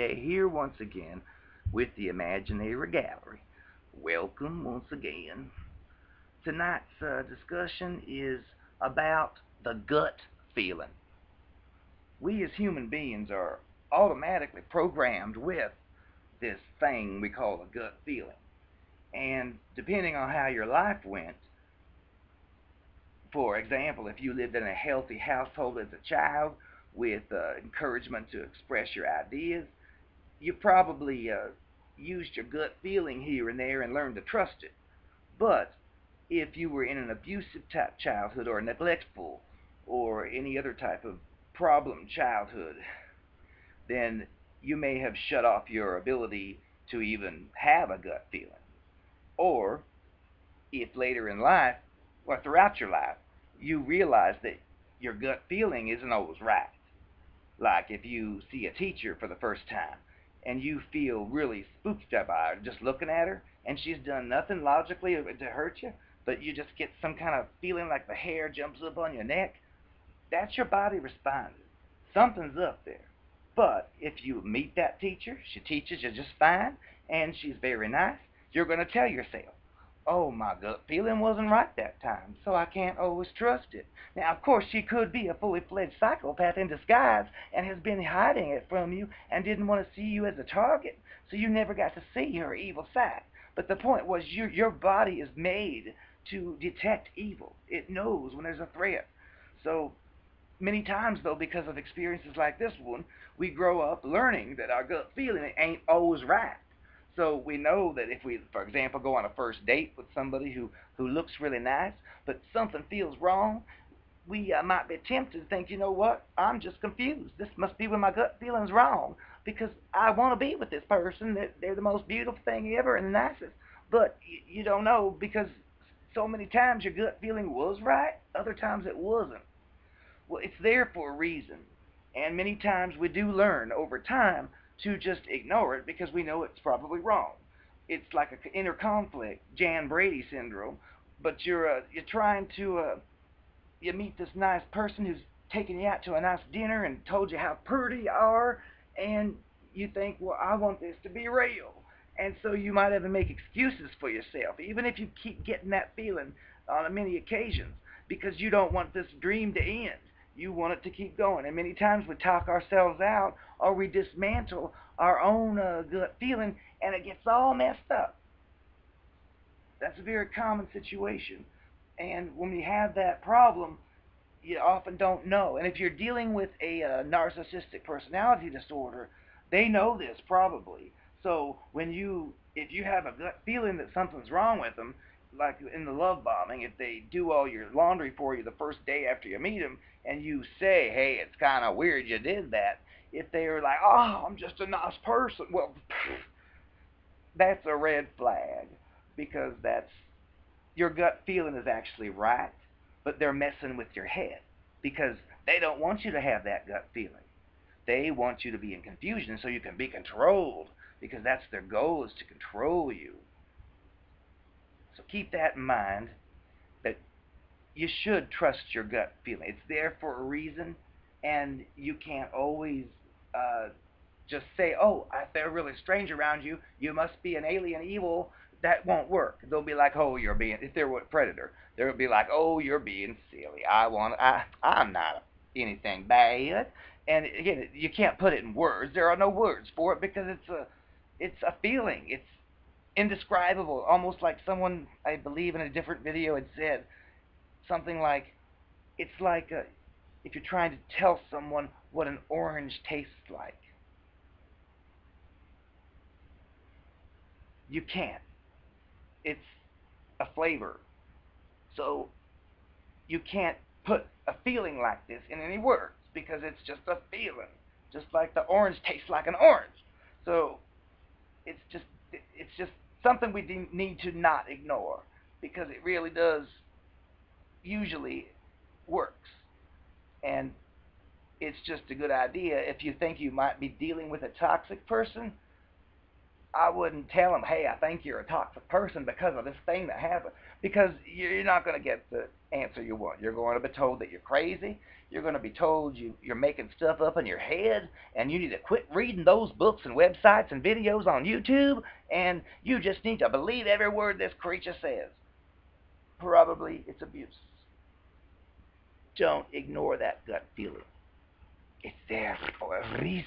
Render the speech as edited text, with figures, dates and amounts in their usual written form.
TJ here once again with the Imaginary Gallery. Welcome once again. Tonight's discussion is about the gut feeling. We as human beings are automatically programmed with this thing we call a gut feeling. And depending on how your life went, for example, if you lived in a healthy household as a child with encouragement to express your ideas, you probably used your gut feeling here and there and learned to trust it. But if you were in an abusive type childhood or neglectful or any other type of problem childhood, then you may have shut off your ability to even have a gut feeling. Or if later in life, or throughout your life, you realize that your gut feeling isn't always right. Like if you see a teacher for the first time and you feel really spooked by her just looking at her and she's done nothing logically to hurt you, but you just get some kind of feeling like the hair jumps up on your neck, that's your body responding. Something's up there. But if you meet that teacher, she teaches you just fine, and she's very nice, you're going to tell yourself, oh, my gut feeling wasn't right that time, so I can't always trust it. Now, of course, she could be a fully fledged psychopath in disguise and has been hiding it from you and didn't want to see you as a target, so you never got to see her evil side. But the point was your body is made to detect evil. It knows when there's a threat. So many times, though, because of experiences like this one, we grow up learning that our gut feeling ain't always right. So we know that if we, for example, go on a first date with somebody who looks really nice, but something feels wrong, we might be tempted to think, you know what, I'm just confused. This must be when my gut feeling's wrong because I want to be with this person. They're the most beautiful thing ever and the nicest. But you don't know because so many times your gut feeling was right, other times it wasn't. Well, it's there for a reason. And many times we do learn over time to just ignore it because we know it's probably wrong. It's like an inner conflict, Jan Brady syndrome. But you're trying to you meet this nice person who's taken you out to a nice dinner and told you how pretty you are, and you think, well, I want this to be real. And so you might even make excuses for yourself, even if you keep getting that feeling on many occasions, because you don't want this dream to end. You want it to keep going. And many times we talk ourselves out or we dismantle our own gut feeling, and it gets all messed up. That's a very common situation. And when you have that problem, you often don't know. And if you're dealing with a narcissistic personality disorder, they know this probably. So if you have a gut feeling that something's wrong with them, like in the love bombing, if they do all your laundry for you the first day after you meet them, and you say, hey, it's kind of weird you did that, if they're like, oh, I'm just a nice person, well, that's a red flag because that's your gut feeling is actually right, but they're messing with your head because they don't want you to have that gut feeling. They want you to be in confusion so you can be controlled because that's their goal is to control you. So keep that in mind that you should trust your gut feeling. It's there for a reason, and you can't always just say, oh, I feel really strange around you. You must be an alien evil. That won't work. They'll be like, oh, you're being, if they're a predator, they'll be like, oh, you're being silly. I'm not anything bad. And again, you can't put it in words. There are no words for it because it's a feeling. It's indescribable. Almost like someone, I believe in a different video, had said something like, it's like if you're trying to tell someone what an orange tastes like. You can't. It's a flavor. So you can't put a feeling like this in any words because it's just a feeling. Just like the orange tastes like an orange. So it's just something we need to not ignore because it really does usually works. And it's just a good idea if you think you might be dealing with a toxic person, I wouldn't tell them, hey, I think you're a toxic person because of this thing that happened. Because you're not going to get the answer you want. You're going to be told that you're crazy. You're going to be told you're making stuff up in your head, and you need to quit reading those books and websites and videos on YouTube, and you just need to believe every word this creature says. Probably it's abuse. Don't ignore that gut feeling. It's there for a reason.